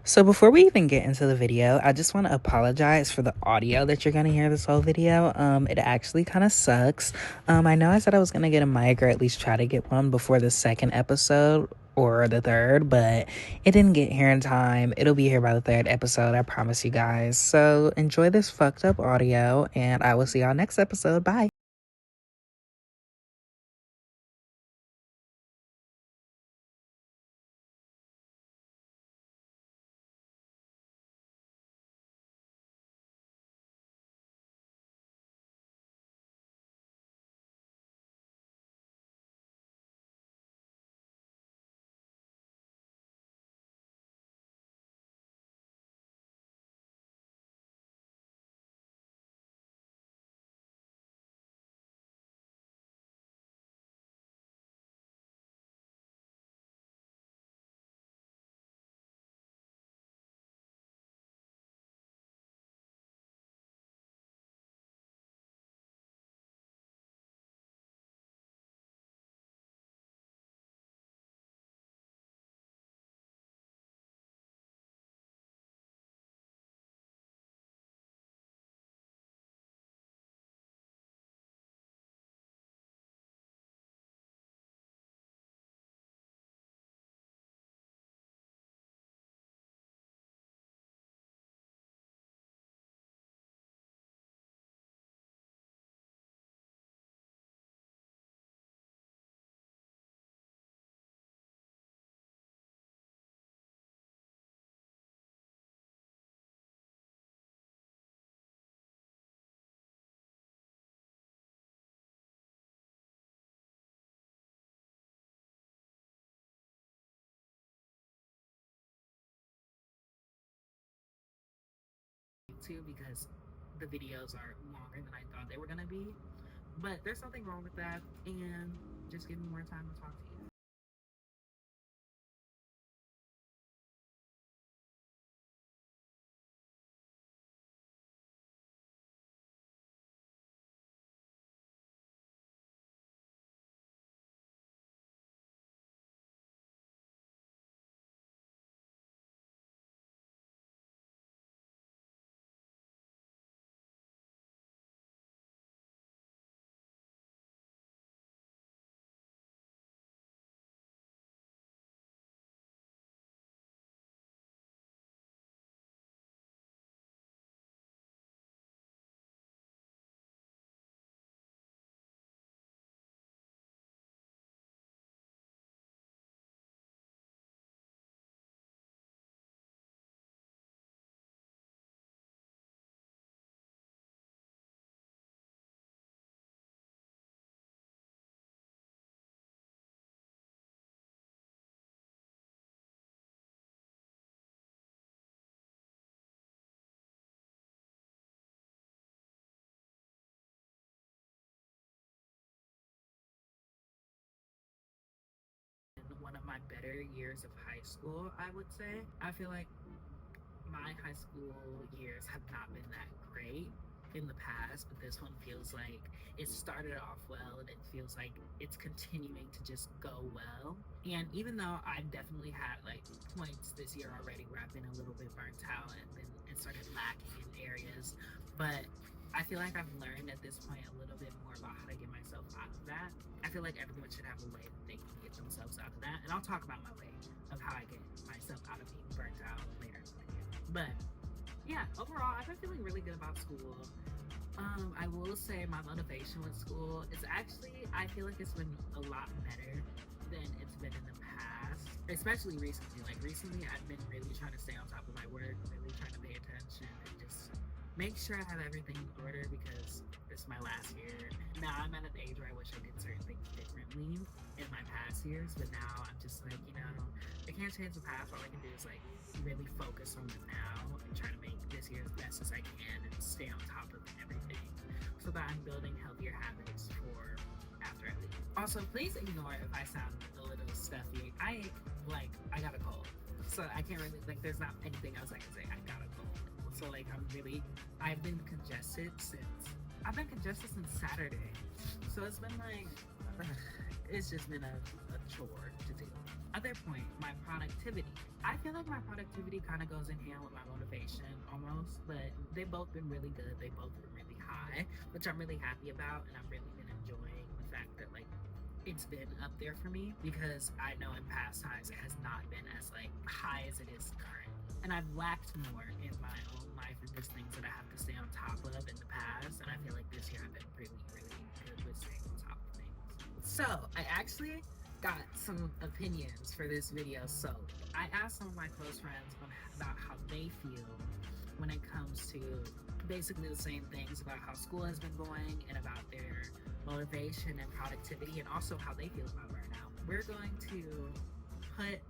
So before we even get into the video, I just want to apologize for the audio that you're going to hear this whole video. It actually kind of sucks. I know I said I was going to get a mic or at least try to get one before the second episode or the third, but it didn't get here in time. It'll be here by the third episode, I promise you guys. So enjoy this fucked up audio, and I will see y'all next episode. Bye. Too, because the videos are longer than I thought they were gonna be, but there's nothing wrong with that, and just give me more time to talk to you. One of my better years of high school, I would say. I feel like my high school years have not been that great in the past, but this one feels like it started off well and it feels like it's continuing to just go well. And even though I've definitely had like points this year already where I've been a little bit burnt out and been and started lacking in areas, but I feel like I've learned at this point a little bit more about how to get myself out of that. I feel like everyone should have a way that they can get themselves out of that, and I'll talk about my way of how I get myself out of being burnt out later. But yeah, overall, I've been feeling really good about school. I will say my motivation with school is actually, I feel like it's been a lot better than it's been in the past, especially recently. Like recently, I've been really trying to stay on top of my work, really trying to pay attention and just make sure I have everything in order because this is my last year. Now I'm at an age where I wish I did certain things differently in my past years, but now I'm just like, I can't change the past. All I can do is like really focus on the now and try to make this year as best as I can and stay on top of everything so that I'm building healthier habits for after I leave. Also, please ignore if I sound a little stuffy. I got a cold. So I can't really like there's not anything else I can say. I got a cold. So like I've been congested since Saturday. So it's been like it's just been a chore to do. other point, my productivity. I feel like my productivity kind of goes in hand with my motivation almost, but they've both been really good. They both been really high, which I'm really happy about, and I've really been enjoying the fact that like it's been up there for me because I know in past times it has not been as like high as it is currently. And I've lacked more in my own life and there's things that I have to stay on top of in the past. And I feel like this year I've been really, really good with staying on top of things. So I actually got some opinions for this video. So I asked some of my close friends about how they feel when it comes to basically the same things about how school has been going and about their motivation and productivity and also how they feel about burnout. We're going to put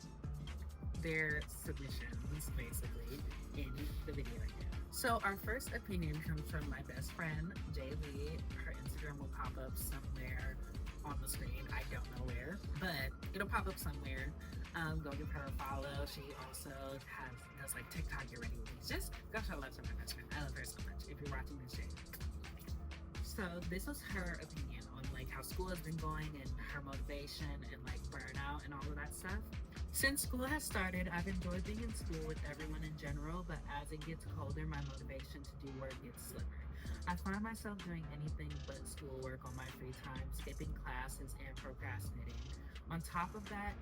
their submissions basically in the video right now. So our first opinion comes from my best friend, Jay Lee. Her Instagram will pop up somewhere on the screen. I don't know where, but it'll pop up somewhere. Go give her a follow. She also does like TikTok Get Ready with me. Just go show love to my best friend. I love her so much. If you're watching this shit. So this was her opinion on like how school has been going and her motivation and like burnout and all of that stuff. Since school has started, I've enjoyed being in school with everyone in general, but as it gets colder, my motivation to do work gets slimmer. I find myself doing anything but schoolwork on my free time, skipping classes and procrastinating. On top of that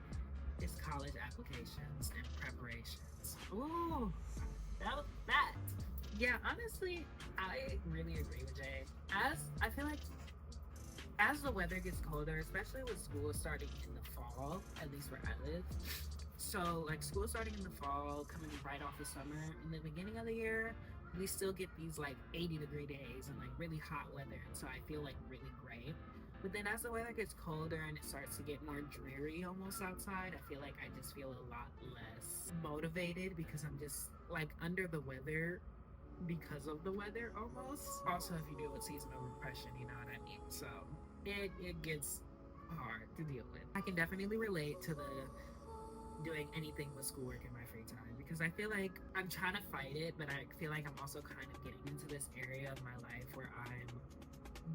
is college applications and preparations. Ooh, that was that. Yeah, honestly, I really agree with Jay. I feel like as the weather gets colder, especially with school starting in the fall, at least where I live. So like school starting in the fall, coming right off the summer, in the beginning of the year, we still get these like 80-degree days and like really hot weather. And so I feel like really great. But then as the weather gets colder and it starts to get more dreary almost outside, I feel like I just feel a lot less motivated because I'm just like under the weather because of the weather almost. Also, if you deal with seasonal depression, you know what I mean. So it gets hard to deal with. I can definitely relate to the doing anything with schoolwork in my free time because I feel like I'm trying to fight it, but I feel like I'm also kind of getting into this area of my life where I'm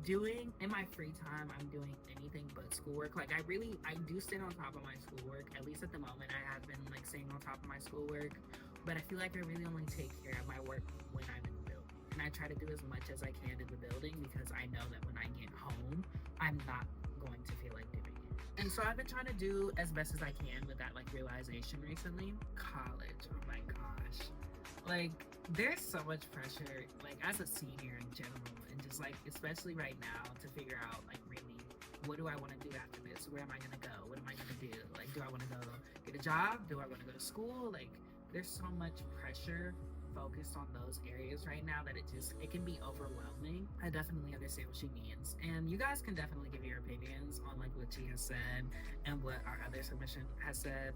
doing in my free time, I'm doing anything but schoolwork. Like I do stay on top of my schoolwork. At least at the moment, I have been like staying on top of my schoolwork. But I feel like I really only take care of my work when I'm in the building. And I try to do as much as I can in the building because I know that when I get home, I'm not going to feel like doing it. And so I've been trying to do as best as I can with that like realization recently. College, oh my gosh. Like there's so much pressure, like as a senior in general, and just like especially right now to figure out like really what do I want to do after this? Where am I gonna go? What am I gonna do? Like do I want to go get a job? Do I want to go to school? Like there's so much pressure focused on those areas right now that it can be overwhelming. I definitely understand what she means, and you guys can definitely give your opinions on like what she has said and what our other submission has said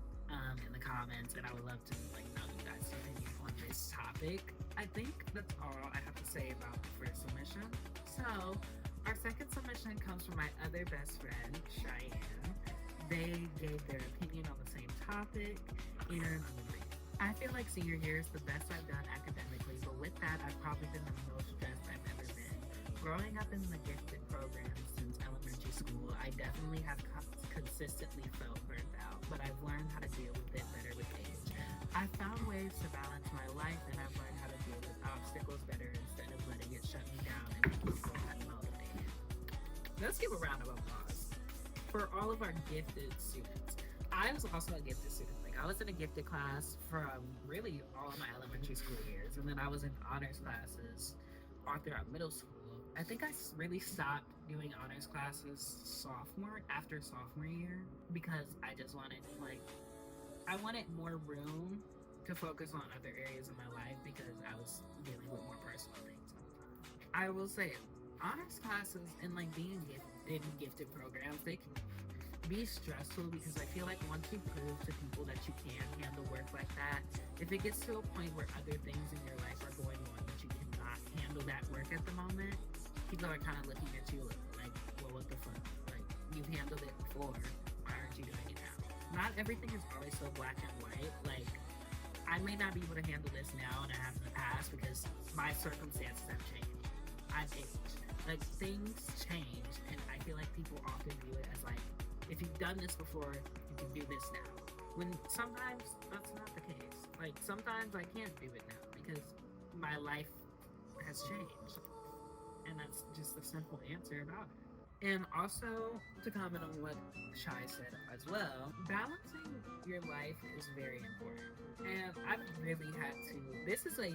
in the comments, and I would love to like know you guys' opinion on this topic. I think that's all I have to say about the first submission. So our second submission comes from my other best friend, Cheyenne. They gave their opinion on the same topic, and I feel like senior year is the best I've done academically, but with that, I've probably been the most stressed I've ever been. Growing up in the gifted program since elementary school, I definitely have consistently felt burnt out, but I've learned how to deal with it better with age. I've found ways to balance my life, and I've learned how to deal with obstacles better instead of letting it shut me down and make me feel unmotivated. Let's give a round of applause for all of our gifted students. I was also a gifted student. Like I was in a gifted class from really all of my elementary school years, and then I was in honors classes all throughout middle school. I think I really stopped doing honors classes after sophomore year because I just wanted I wanted more room to focus on other areas of my life because I was dealing with more personal things all the time. I will say honors classes and like being in gifted programs, they can be stressful because I feel like once you prove to people that you can handle work like that, if it gets to a point where other things in your life are going on that you cannot handle that work at the moment, people are kind of looking at you like, well, what the fuck? Like, you've handled it before, why aren't you doing it now? Not everything is always so black and white. Like, I may not be able to handle this now and I have in the past because my circumstances have changed. I've aged. Like, things change, and I feel like people often view it as like, if you've done this before, you can do this now. When sometimes that's not the case. Like sometimes I can't do it now because my life has changed. And that's just the simple answer about it. And also, to comment on what Shai said as well, balancing your life is very important. And I've really had to, this is a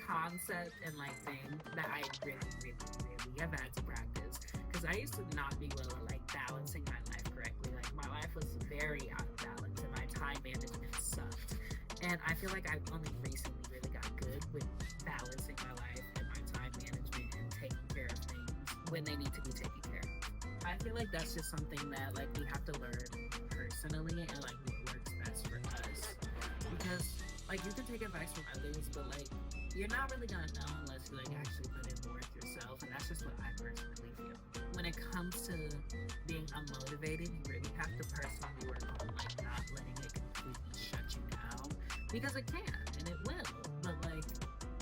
concept and like thing that I really have had to practice. Because I used to not be well at like balancing my life correctly. Like my life was very out of balance and my time management sucked. And I feel like I've only recently really got good with balancing my life and my time management and taking care of things when they need to be taken care of. I feel like that's just something that like we have to learn personally and like what works best for us. Because like you can take advice from others, but like you're not really gonna know unless you like actually put in the work yourself. And that's just what I personally feel. When it comes to being unmotivated, you really have to personally work on like not letting it completely shut you down. Because it can and it will. But like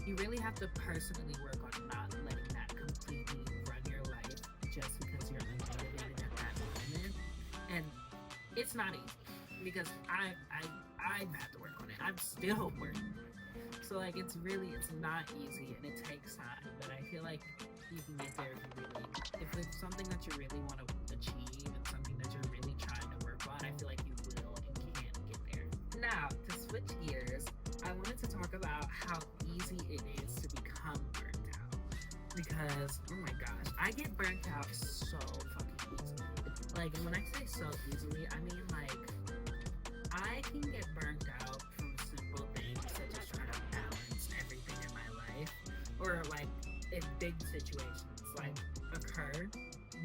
you really have to personally work on not letting that completely run your life just because you're unmotivated at that moment. And it's not easy because I've had to work on it. I'm still working on it. So like it's not easy and it takes time. But I feel like you can get there if it's something that you really want to achieve and something that you're really trying to work on. I feel like you will and can get there. Now to switch gears, I wanted to talk about how easy it is to become burnt out. Because oh my gosh, I get burnt out so fucking easily. Like when I say so easily, I mean like I can get burnt out from simple things such as trying to balance everything in my life. Or like if big situations like occur,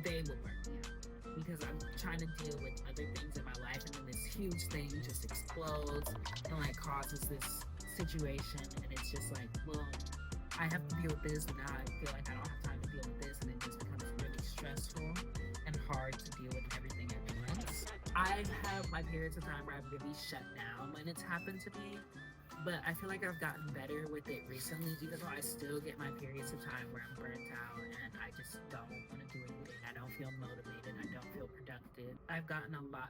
they will burn me out. Because I'm trying to deal with other things in my life and then this huge thing just explodes and like causes this situation and it's just like, well, I have to deal with this and now I feel like I don't have time to deal with this and it just becomes really stressful and hard to deal with everything at once. I've had my periods of time where I've really shut down when it's happened to me, but I feel like I've gotten better with it recently, even though I still get my periods of time where I'm burnt out and I just don't want to do anything. I don't feel motivated. I don't feel productive. I've gotten a lot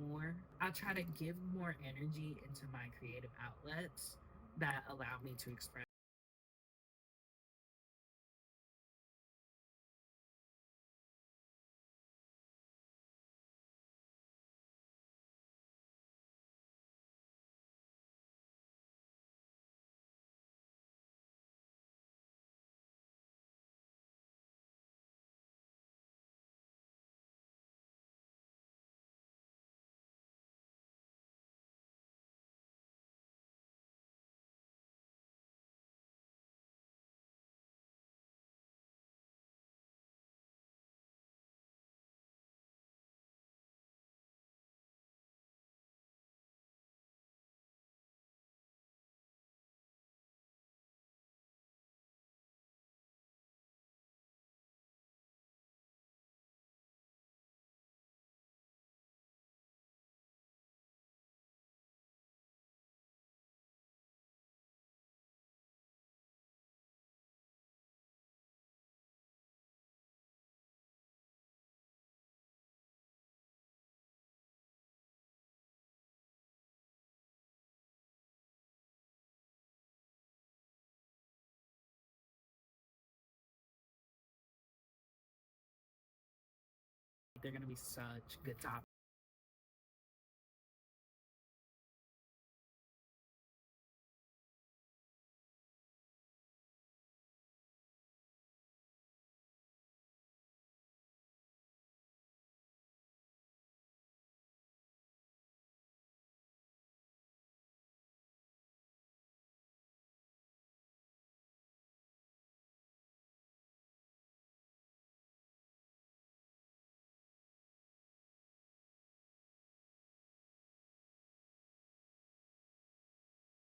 more. I try to give more energy into my creative outlets that allow me to express they're going to be such good topics.